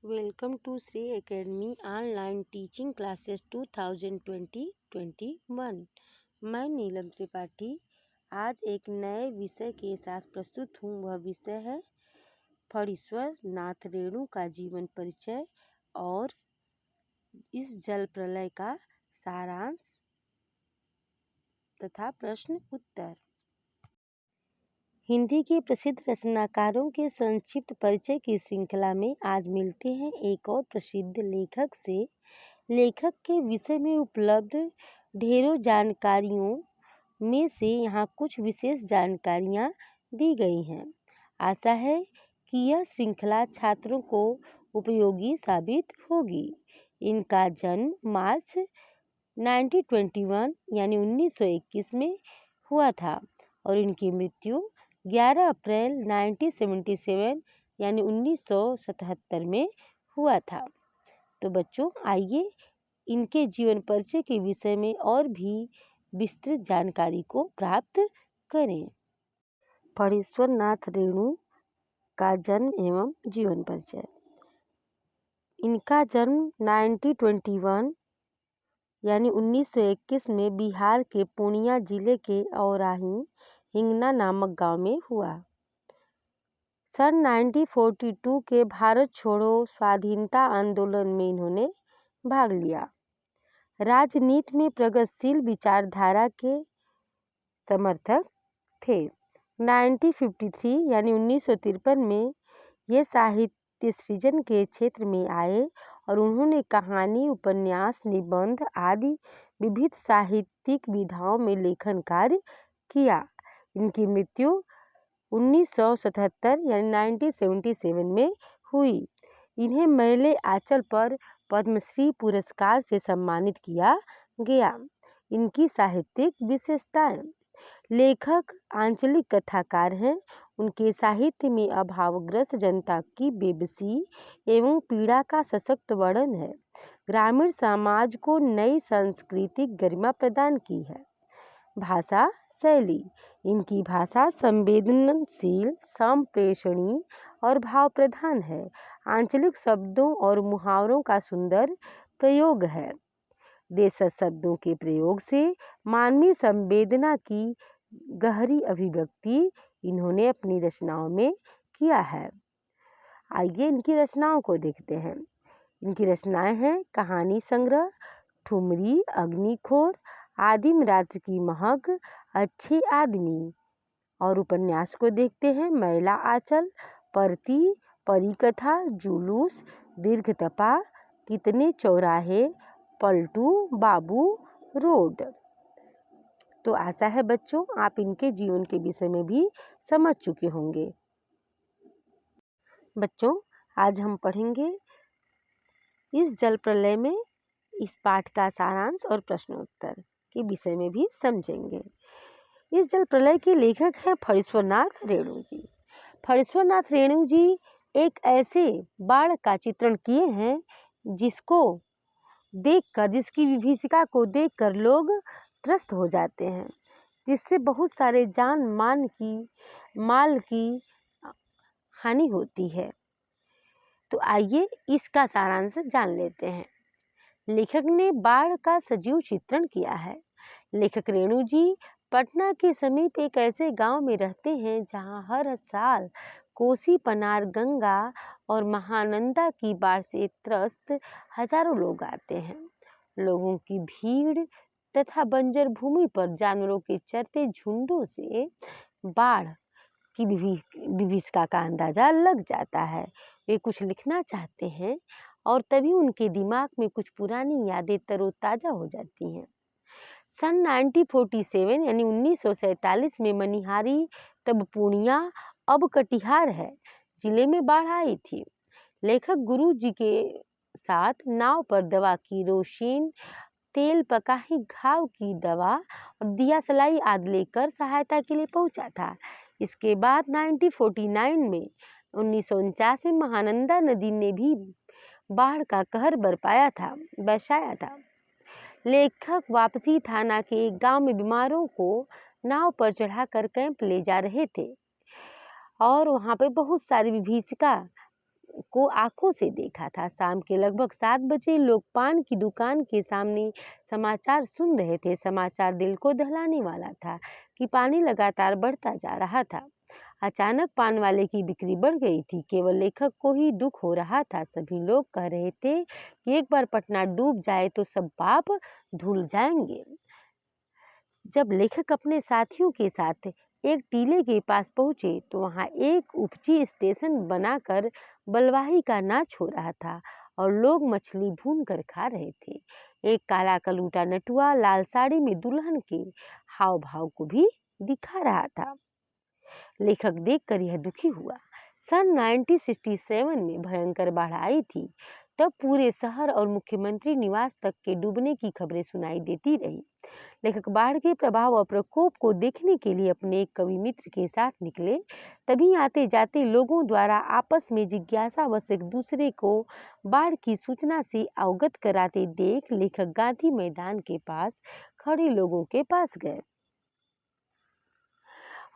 Welcome to Say Academy Online Teaching Classes 2020-21। मैं नीलम त्रिपाठी आज एक नए विषय के साथ प्रस्तुत हूँ। वह विषय है फणीश्वर नाथ रेणु का जीवन परिचय और इस जल प्रलय का सारांश तथा प्रश्न उत्तर। हिंदी के प्रसिद्ध रचनाकारों के संक्षिप्त परिचय की श्रृंखला में आज मिलते हैं एक और प्रसिद्ध लेखक से। लेखक के विषय में उपलब्ध ढेरों जानकारियों में से यहाँ कुछ विशेष जानकारियाँ दी गई हैं। आशा है कि यह श्रृंखला छात्रों को उपयोगी साबित होगी। इनका जन्म मार्च 1921 यानी 1921 में हुआ था और इनकी मृत्यु 11 अप्रैल 1977 यानी 1977 में हुआ था। तो बच्चों आइए इनके जीवन परिचय के विषय में और भी विस्तृत जानकारी को प्राप्त करें। फणीश्वर नाथ रेणु का जन्म एवं जीवन परिचय। इनका जन्म 1921 यानी 1921 में बिहार के पूर्णिया जिले के औराही हिंगना नामक गांव में हुआ। सन 1942 के भारत छोड़ो स्वाधीनता आंदोलन में इन्होंने भाग लिया। राजनीति में प्रगतिशील विचारधारा के समर्थक थे। 1953 यानी 1953 में ये साहित्य सृजन के क्षेत्र में आए और उन्होंने कहानी, उपन्यास, निबंध आदि विविध साहित्यिक विधाओं में लेखन कार्य किया। इनकी मृत्यु 1977 यानी 1977 में हुई। इन्हें मैले आंचल पर पद्मश्री पुरस्कार से सम्मानित किया गया। इनकी साहित्यिक विशेषताएं। लेखक आंचलिक कथाकार हैं। उनके साहित्य में अभावग्रस्त जनता की बेबसी एवं पीड़ा का सशक्त वर्णन है। ग्रामीण समाज को नई सांस्कृतिक गरिमा प्रदान की है। भाषा शैली। इनकी भाषा संवेदनशील, संप्रेषणीय और भाव प्रधान है। आंचलिक शब्दों और मुहावरों का सुंदर प्रयोग है। देशज शब्दों के प्रयोग से मानवीय संवेदना की गहरी अभिव्यक्ति इन्होंने अपनी रचनाओं में किया है। आइए इनकी रचनाओं को देखते हैं। इनकी रचनाएं हैं कहानी संग्रह, ठुमरी, अग्निखोर, आदिम रात्र की महक, अच्छे आदमी। और उपन्यास को देखते हैं मैला आंचल, परती, परिकथा, जुलूस, दीर्घ तपा, कितने चौराहे, पलटू, बाबू, रोड। तो आशा है बच्चों आप इनके जीवन के विषय में भी समझ चुके होंगे। बच्चों आज हम पढ़ेंगे इस जल प्रलय में इस पाठ का सारांश और प्रश्नोत्तर के विषय में भी समझेंगे। इस जल प्रलय के लेखक हैं फणीश्वर नाथ रेणु जी। फणीश्वर नाथ रेणु जी एक ऐसे बाढ़ का चित्रण किए हैं जिसको देखकर, जिसकी विभीषिका को देखकर लोग त्रस्त हो जाते हैं, जिससे बहुत सारे जान माल की हानि होती है। तो आइए इसका सारांश जान लेते हैं। लेखक ने बाढ़ का सजीव चित्रण किया है। लेखक रेणु जी पटना के समीप एक ऐसे गांव में रहते हैं जहां हर साल कोसी, पनार, गंगा और महानंदा की बाढ़ से त्रस्त हजारों लोग आते हैं। लोगों की भीड़ तथा बंजर भूमि पर जानवरों के चरते झुंडों से बाढ़ की विभीषिका का अंदाजा लग जाता है। वे कुछ लिखना चाहते हैं और तभी उनके दिमाग में कुछ पुरानी यादें तरोताजा हो जाती हैं। सन 1947 यानी 1947 में मनिहारी, तब पूर्णिया अब कटिहार है, जिले में बाढ़ आई थी। लेखक गुरु जी के साथ नाव पर दवा, किरोसिन तेल, पकाही घाव की दवा और दिया सलाई आदि लेकर सहायता के लिए पहुंचा था। इसके बाद 1949 में 1949 में महानंदा नदी ने भी बाढ़ का कहर बरसाया था। लेखक वापसी थाना के एक गांव में बीमारों को नाव पर चढ़ाकर कैंप ले जा रहे थे और वहां पे बहुत सारी विभीषिका को आंखों से देखा था। शाम के लगभग 7 बजे लोग पान की दुकान के सामने समाचार सुन रहे थे। समाचार दिल को दहलाने वाला था कि पानी लगातार बढ़ता जा रहा था। अचानक पान वाले की बिक्री बढ़ गई थी। केवल लेखक को ही दुख हो रहा था। सभी लोग कह रहे थे कि एक बार पटना डूब जाए तो सब पाप धुल जाएंगे। जब लेखक अपने साथियों के साथ एक टीले के पास पहुंचे तो वहां एक उपजी स्टेशन बनाकर बलवाही का नाच हो रहा था और लोग मछली भून कर खा रहे थे। एक काला कलूटा नटुआ लाल साड़ी में दुल्हन के हाव भाव को भी दिखा रहा था। लेखक देखकर यह दुखी हुआ। सन 1967 में भयंकर बाढ़ आई थी। तब पूरे शहर और मुख्यमंत्री निवास तक के डूबने की खबरें सुनाई देती रही। लेखक बाढ़ के प्रभाव और प्रकोप को देखने के लिए अपने एक कवि मित्र के साथ निकले। तभी आते जाते लोगों द्वारा आपस में जिज्ञासावश एक दूसरे को बाढ़ की सूचना से अवगत कराते देख लेखक गांधी मैदान के पास खड़े लोगों के पास गए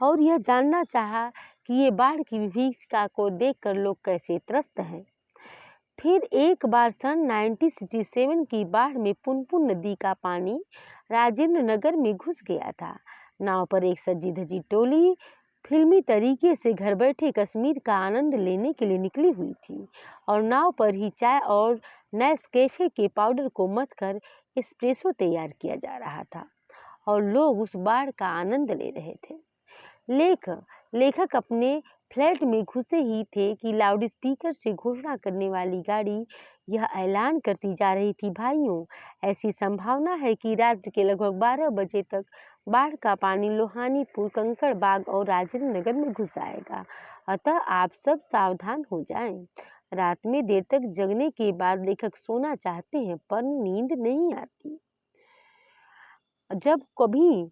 और यह जानना चाहा कि ये बाढ़ की विभीषिका को देखकर लोग कैसे त्रस्त हैं। फिर एक बार सन 1967 की बाढ़ में पुनपुन नदी का पानी राजेंद्र नगर में घुस गया था। नाव पर एक सजी धजी टोली फिल्मी तरीके से घर बैठे कश्मीर का आनंद लेने के लिए निकली हुई थी और नाव पर ही चाय और नेस्कैफे के पाउडर को मथकर एस्प्रेसो तैयार किया जा रहा था और लोग उस बाढ़ का आनंद ले रहे थे। लेखक अपने फ्लैट में घुसे ही थे कि लाउडस्पीकर से घोषणा करने वाली गाड़ी यह ऐलान करती जा रही थी, भाइयों, ऐसी संभावना है कि रात के लगभग 12 बजे तक बाढ़ का पानी लोहानीपुर, कंकड़बाग और राजेंद्र नगर में घुस आएगा। अतः आप सब सावधान हो जाएं। रात में देर तक जगने के बाद लेखक सोना चाहते हैं पर नींद नहीं आती। जब कभी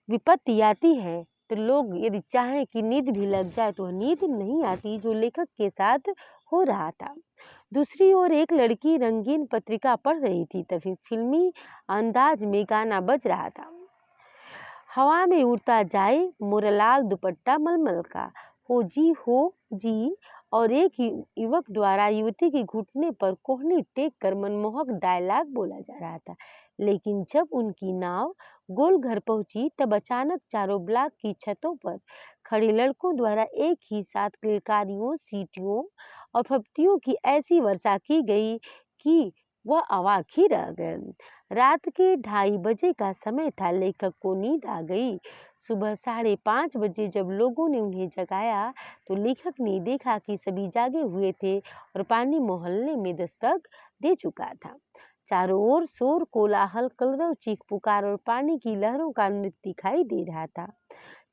विपत्ति आती है तो लोग यदि चाहें कि नींद भी लग जाए तो नींद नहीं आती, जो लेखक के साथ हो रहा था। दूसरी ओर एक लड़की रंगीन पत्रिका पढ़ रही थी। तभी फिल्मी अंदाज में गाना बज रहा था, हवा में उड़ता जाए मोरलाल दुपट्टा मलमल का, हो जी। और एक युवक द्वारा युवती के घुटने पर कोहनी टेक कर मनमोहक डायलॉग बोला जा रहा था। लेकिन जब उनकी नाव गोल घर पहुंची तब अचानक चारों ब्लॉक की छतों पर खड़े लड़कों द्वारा एक ही साथ किलकारियों, सीटियों और फप्तियों की ऐसी वर्षा की गई कि वह अवाक ही रह गए। रात के 2:30 बजे का समय था। लेखक को नींद आ गई। सुबह 5:30 बजे जब लोगों ने उन्हें जगाया तो लेखक ने देखा कि सभी जागे हुए थे और पानी मोहल्ले में दस्तक दे चुका था। चारों ओर शोर, कोलाहल, कलरव, चीख पुकार और पानी की लहरों का नृत्य दिखाई दे रहा था।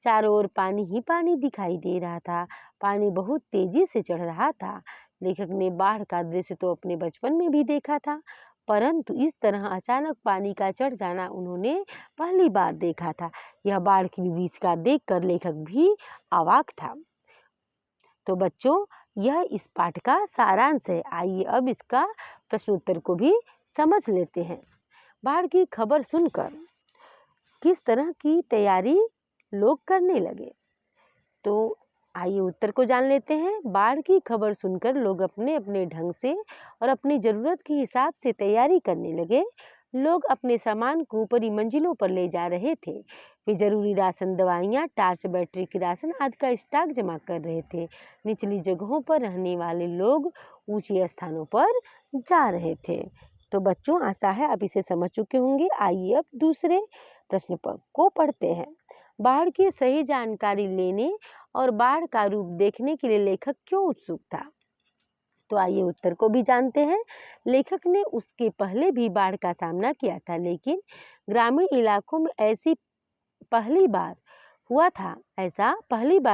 चारों ओर पानी ही पानी दिखाई दे रहा था। पानी बहुत तेजी से चढ़ रहा था। लेखक ने बाढ़ का दृश्य तो अपने बचपन में भी देखा था, परंतु इस तरह अचानक पानी का चढ़ जाना उन्होंने पहली बार देखा था। यह बाढ़ की विभीषिका देखकर लेखक भी अवाक था। तो बच्चों, यह इस पाठ का सारांश है। आइए अब इसका प्रश्नोत्तर को भी समझ लेते हैं। बाढ़ की खबर सुनकर किस तरह की तैयारी लोग करने लगे, तो आइए उत्तर को जान लेते हैं। बाढ़ की खबर सुनकर लोग अपने अपने ढंग से और अपनी जरूरत के हिसाब से तैयारी करने लगे। लोग अपने सामान को ऊपरी मंजिलों पर ले जा रहे थे। वे जरूरी राशन, दवाइयाँ, टार्च, बैटरी की राशन आदि का स्टॉक जमा कर रहे थे। निचली जगहों पर रहने वाले लोग ऊंचे स्थानों पर जा रहे थे। तो बच्चों, आशा है आप इसे समझ चुके होंगे। आइए अब दूसरे प्रश्न को पढ़ते हैं। बाढ़ की सही जानकारी लेने और बाढ़ का रूप देखने के लिए लेखक क्यों उत्सुक था? तो आइए उत्तर को भी जानते हैं। लेखक ने उसके पहले भी बाढ़ का सामना किया था, लेकिन ग्रामीण इलाकों में ऐसा पहली बार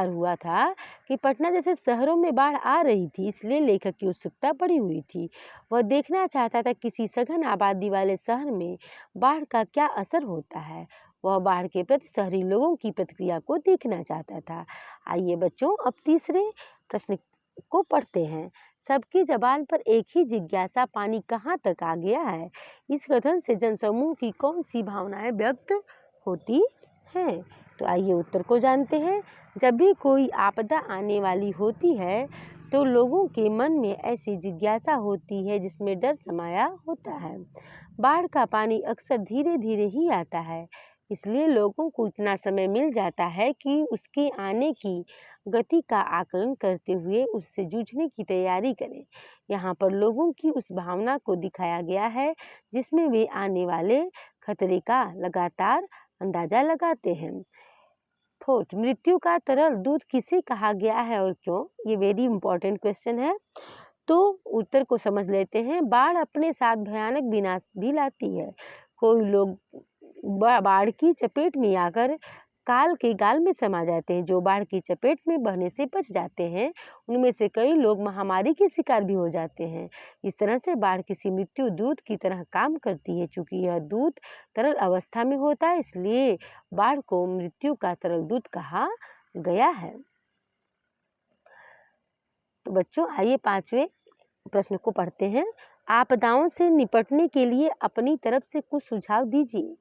हुआ था कि पटना जैसे शहरों में बाढ़ आ रही थी। इसलिए लेखक की उत्सुकता बढ़ी हुई थी। वह देखना चाहता था किसी सघन आबादी वाले शहर में बाढ़ का क्या असर होता है। वह बाढ़ के प्रति शहरी लोगों की प्रतिक्रिया को देखना चाहता था। आइए बच्चों, अब तीसरे प्रश्न को पढ़ते हैं। सबकी जबान पर एक ही जिज्ञासा, पानी कहाँ तक आ गया है? इस कथन से जनसमूह की कौन सी भावनाएं व्यक्त होती हैं? तो आइए उत्तर को जानते हैं। जब भी कोई आपदा आने वाली होती है तो लोगों के मन में ऐसी जिज्ञासा होती है जिसमें डर समाया होता है। बाढ़ का पानी अक्सर धीरे धीरे ही आता है, इसलिए लोगों को इतना समय मिल जाता है कि उसके आने की गति का आकलन करते हुए उससे जूझने की तैयारी करें। यहाँ पर लोगों की उस भावना को दिखाया गया है जिसमें वे आने वाले खतरे का लगातार अंदाजा लगाते हैं। फोर्थ, मृत्यु का तरल दूध किसे कहा गया है और क्यों? ये वेरी इंपॉर्टेंट क्वेश्चन है, तो उत्तर को समझ लेते हैं। बाढ़ अपने साथ भयानक विनाश भी लाती है। कोई लोग बाढ़ की चपेट में आकर काल के गाल में समा जाते हैं। जो बाढ़ की चपेट में बहने से बच जाते हैं, उनमें से कई लोग महामारी के शिकार भी हो जाते हैं। इस तरह से बाढ़ किसी मृत्यु दूत की तरह काम करती है। चूंकि यह दूत तरल अवस्था में होता है, इसलिए बाढ़ को मृत्यु का तरल दूत कहा गया है। तो बच्चों, आइए 5वें प्रश्न को पढ़ते हैं। आपदाओं से निपटने के लिए अपनी तरफ से कुछ सुझाव दीजिए।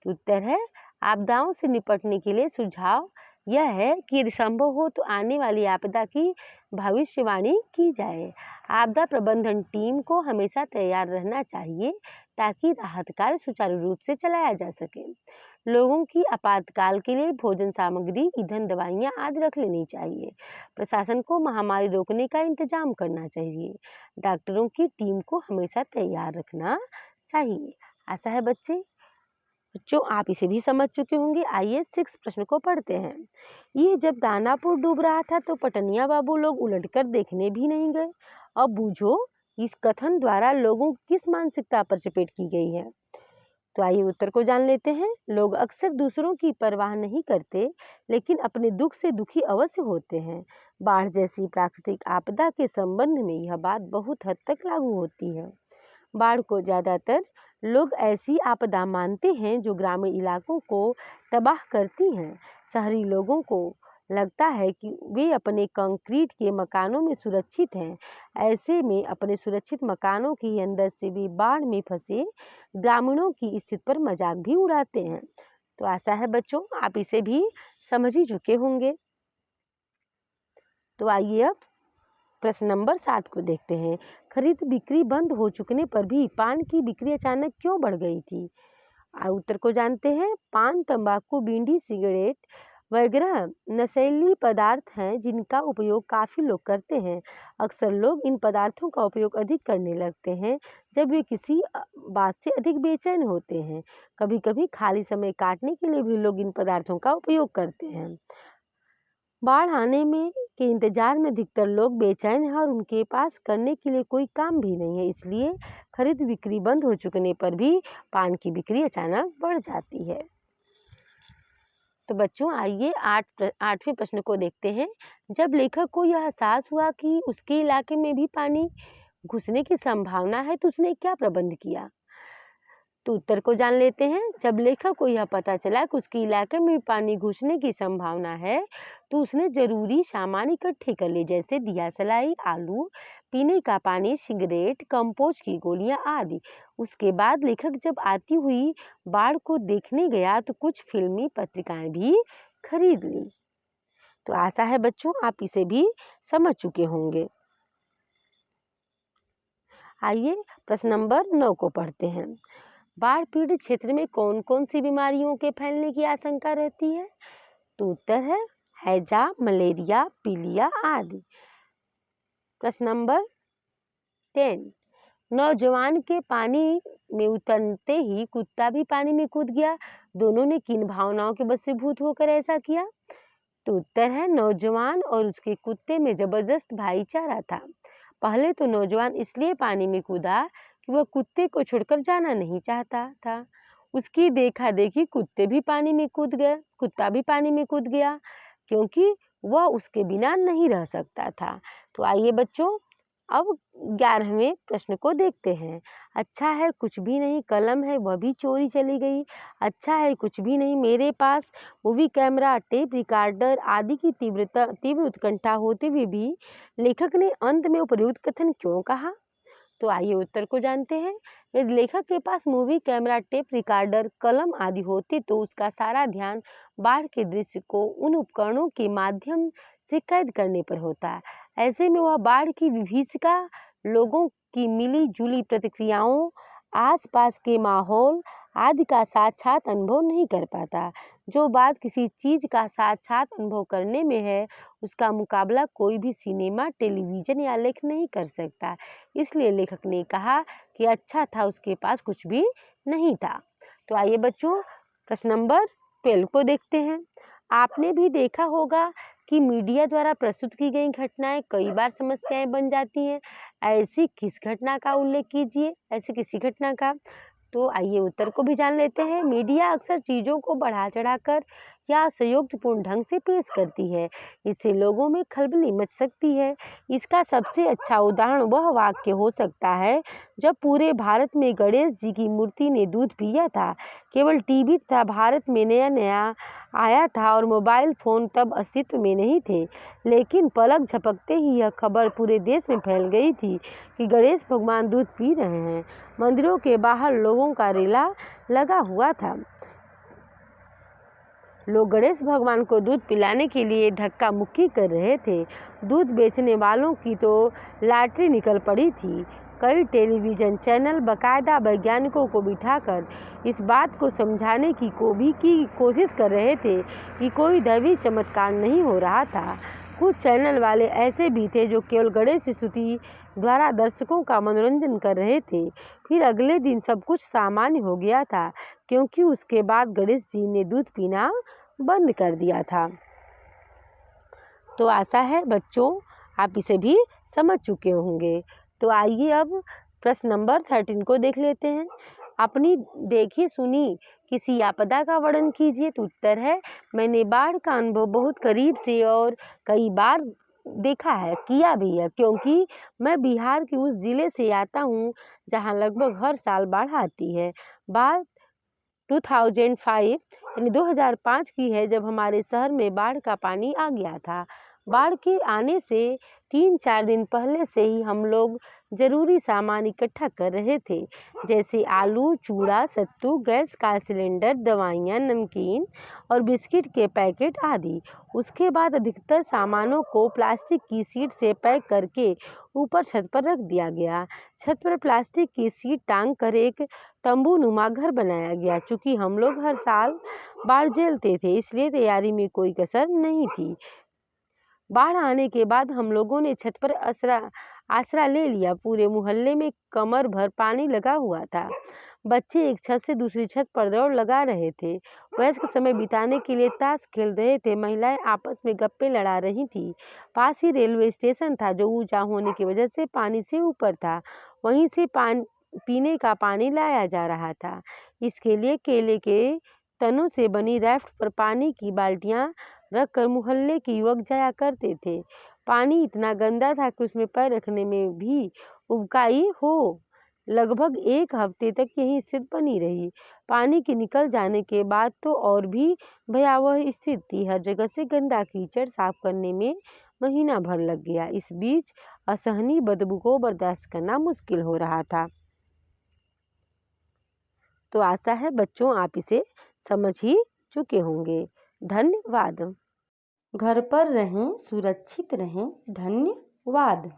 तो उत्तर है, आपदाओं से निपटने के लिए सुझाव यह है कि यदि संभव हो तो आने वाली आपदा की भविष्यवाणी की जाए। आपदा प्रबंधन टीम को हमेशा तैयार रहना चाहिए ताकि राहत कार्य सुचारू रूप से चलाया जा सके। लोगों की आपातकाल के लिए भोजन सामग्री, ईंधन, दवाइयाँ आदि रख लेनी चाहिए। प्रशासन को महामारी रोकने का इंतजाम करना चाहिए। डॉक्टरों की टीम को हमेशा तैयार रखना चाहिए। आशा है बच्चों आप इसे भी समझ चुके होंगे। आइए 6 प्रश्न को पढ़ते हैं। ये जब दानापुर डूब रहा था तो पटनिया बाबू लोग उलटकर देखने भी नहीं गए। अब बूझो इस कथन द्वारा लोगों की किस मानसिकता पर चपेट की गई है। तो आइए उत्तर को जान लेते हैं। लोग अक्सर दूसरों की परवाह नहीं करते, लेकिन अपने दुख से दुखी अवश्य होते हैं। बाढ़ जैसी प्राकृतिक आपदा के संबंध में यह बात बहुत हद तक लागू होती है। बाढ़ को ज़्यादातर लोग ऐसी आपदा मानते हैं जो ग्रामीण इलाकों को तबाह करती हैं। शहरी लोगों को लगता है कि वे अपने कंक्रीट के मकानों में सुरक्षित हैं। ऐसे में अपने सुरक्षित मकानों के अंदर से भी बाढ़ में फंसे ग्रामीणों की स्थिति पर मजाक भी उड़ाते हैं। तो आशा है बच्चों आप इसे भी समझ ही चुके होंगे। तो आइए अब प्रश्न नंबर 7 को देखते हैं। खरीद बिक्री बंद हो चुकने पर भी पान की बिक्री अचानक क्यों बढ़ गई थी? उत्तर को जानते हैं। पान, तंबाकू, बीड़ी, सिगरेट वगैरह नशीली पदार्थ हैं जिनका उपयोग काफ़ी लोग करते हैं। अक्सर लोग इन पदार्थों का उपयोग अधिक करने लगते हैं जब वे किसी बात से अधिक बेचैन होते हैं। कभी कभी खाली समय काटने के लिए भी लोग इन पदार्थों का उपयोग करते हैं। बाढ़ आने में के इंतजार में अधिकतर लोग बेचैन हैं और उनके पास करने के लिए कोई काम भी नहीं है, इसलिए खरीद बिक्री बंद हो चुकने पर भी पान की बिक्री अचानक बढ़ जाती है। तो बच्चों आइए 8वें प्रश्न को देखते हैं। जब लेखक को यह एहसास हुआ कि उसके इलाके में भी पानी घुसने की संभावना है तो उसने क्या प्रबंध किया? तो उत्तर को जान लेते हैं। जब लेखक को यह पता चला कि उसके इलाके में पानी घुसने की संभावना है तो उसने जरूरी सामान इकट्ठे कर लिए, जैसे दिया सलाई, आलू, पीने का पानी, सिगरेट, कंपोस्ट की गोलियां आदि। उसके बाद लेखक जब आती हुई बाढ़ को देखने गया तो कुछ फिल्मी पत्रिकाएं भी खरीद ली। तो आशा है बच्चों आप इसे भी समझ चुके होंगे। आइए प्रश्न नंबर 9 को पढ़ते हैं। बाढ़ पीड़ित क्षेत्र में कौन कौन सी बीमारियों के फैलने की आशंका रहती है? तो उत्तर है हैजा, मलेरिया, पीलिया आदि। प्रश्न नंबर 10। नौजवान के पानी में उतरते ही कुत्ता भी पानी में कूद गया। दोनों ने किन भावनाओं के वशीभूत होकर ऐसा किया? तो उत्तर है नौजवान और उसके कुत्ते में जबरदस्त भाईचारा था। पहले तो नौजवान इसलिए पानी में कूदा कि वह कुत्ते को छोड़कर जाना नहीं चाहता था। उसकी देखा देखी कुत्ता भी पानी में कूद गया क्योंकि वह उसके बिना नहीं रह सकता था। तो आइए बच्चों अब 11वें प्रश्न को देखते हैं। अच्छा है कुछ भी नहीं, कलम है वह भी चोरी चली गई। अच्छा है कुछ भी नहीं, मेरे पास मूवी कैमरा, टेप रिकॉर्डर आदि की तीव्र उत्कंठा होते हुए भी लेखक ने अंत में उपयुक्त कथन क्यों कहा? तो आइए उत्तर को जानते हैं। यदि लेखक के पास मूवी कैमरा, टेप रिकॉर्डर, कलम आदि होते तो उसका सारा ध्यान बाढ़ के दृश्य को उन उपकरणों के माध्यम से कैद करने पर होता। ऐसे में वह बाढ़ की विभीषिका, लोगों की मिली जुली प्रतिक्रियाओं, आसपास के माहौल आदि का साक्षात अनुभव नहीं कर पाता। जो बात किसी चीज का साक्षात अनुभव करने में है, उसका मुकाबला कोई भी सिनेमा, टेलीविजन या लेख नहीं कर सकता। इसलिए लेखक ने कहा कि अच्छा था उसके पास कुछ भी नहीं था। तो आइए बच्चों, प्रश्न नंबर 12 को देखते हैं। आपने भी देखा होगा कि मीडिया द्वारा प्रस्तुत की गई घटनाएं कई बार समस्याएं बन जाती हैं। ऐसी किस घटना का उल्लेख कीजिए, ऐसी किसी घटना का। तो आइए उत्तर को भी जान लेते हैं। मीडिया अक्सर चीज़ों को बढ़ा चढ़ाकर या संयोक्तपूर्ण ढंग से पेश करती है। इससे लोगों में खलबली मच सकती है। इसका सबसे अच्छा उदाहरण वह वाक्य हो सकता है जब पूरे भारत में गणेश जी की मूर्ति ने दूध पिया था। केवल टीवी तथा भारत में नया नया आया था और मोबाइल फ़ोन तब अस्तित्व में नहीं थे, लेकिन पलक झपकते ही यह खबर पूरे देश में फैल गई थी कि गणेश भगवान दूध पी रहे हैं। मंदिरों के बाहर लोगों का रेला लगा हुआ था। लोग गणेश भगवान को दूध पिलाने के लिए धक्का मुक्की कर रहे थे। दूध बेचने वालों की तो लॉटरी निकल पड़ी थी। कई टेलीविज़न चैनल बाकायदा वैज्ञानिकों को बिठाकर इस बात को समझाने की कोशिश कर रहे थे कि कोई दैवी चमत्कार नहीं हो रहा था। कुछ चैनल वाले ऐसे भी थे जो केवल गणेश स्तुति द्वारा दर्शकों का मनोरंजन कर रहे थे। फिर अगले दिन सब कुछ सामान्य हो गया था, क्योंकि उसके बाद गणेश जी ने दूध पीना बंद कर दिया था। तो आशा है बच्चों आप इसे भी समझ चुके होंगे। तो आइए अब प्रश्न नंबर 13 को देख लेते हैं। अपनी देखी सुनी किसी आपदा का वर्णन कीजिए। तो उत्तर है, मैंने बाढ़ का अनुभव बहुत करीब से और कई बार देखा है, किया भी है, क्योंकि मैं बिहार के उस ज़िले से आता हूँ जहाँ लगभग हर साल बाढ़ आती है। बात 2005 यानी 2005 की है, जब हमारे शहर में बाढ़ का पानी आ गया था। बाढ़ के आने से 3-4 दिन पहले से ही हम लोग ज़रूरी सामान इकट्ठा कर रहे थे, जैसे आलू, चूड़ा, सत्तू, गैस का सिलेंडर, दवाइयाँ, नमकीन और बिस्किट के पैकेट आदि। उसके बाद अधिकतर सामानों को प्लास्टिक की शीट से पैक करके ऊपर छत पर रख दिया गया। छत पर प्लास्टिक की शीट टांग कर एक तंबू नुमा घर बनाया गया। चूँकि हम लोग हर साल बाढ़ झेलते थे, इसलिए तैयारी में कोई कसर नहीं थी। बाढ़ आने के बाद हम लोगों ने छत पर आसरा ले लिया। पूरे मोहल्ले में कमर भर पानी लगा हुआ था। बच्चे एक छत से दूसरी छत पर दौड़ लगा रहे थे। वयस्क समय बिताने के लिए ताश खेल रहे थे। महिलाएं आपस में गप्पे लड़ा रही थी। पास ही रेलवे स्टेशन था, जो ऊंचा होने की वजह से पानी से ऊपर था। वहीं से पीने का पानी लाया जा रहा था। इसके लिए केले के तनों से बनी राफ्ट पर पानी की बाल्टियां रखकर मोहल्ले के युवक जाया करते थे। पानी इतना गंदा था कि उसमें पैर रखने में भी उबकाई हो। लगभग 1 हफ्ते तक यही स्थिति बनी रही। पानी के निकल जाने के बाद तो और भी भयावह स्थिति थी। हर जगह से गंदा कीचड़ साफ करने में महीना भर लग गया। इस बीच असहनीय बदबू को बर्दाश्त करना मुश्किल हो रहा था। तो आशा है बच्चों आप इसे समझ ही चुके होंगे। धन्यवाद। घर पर रहें, सुरक्षित रहें। धन्यवाद।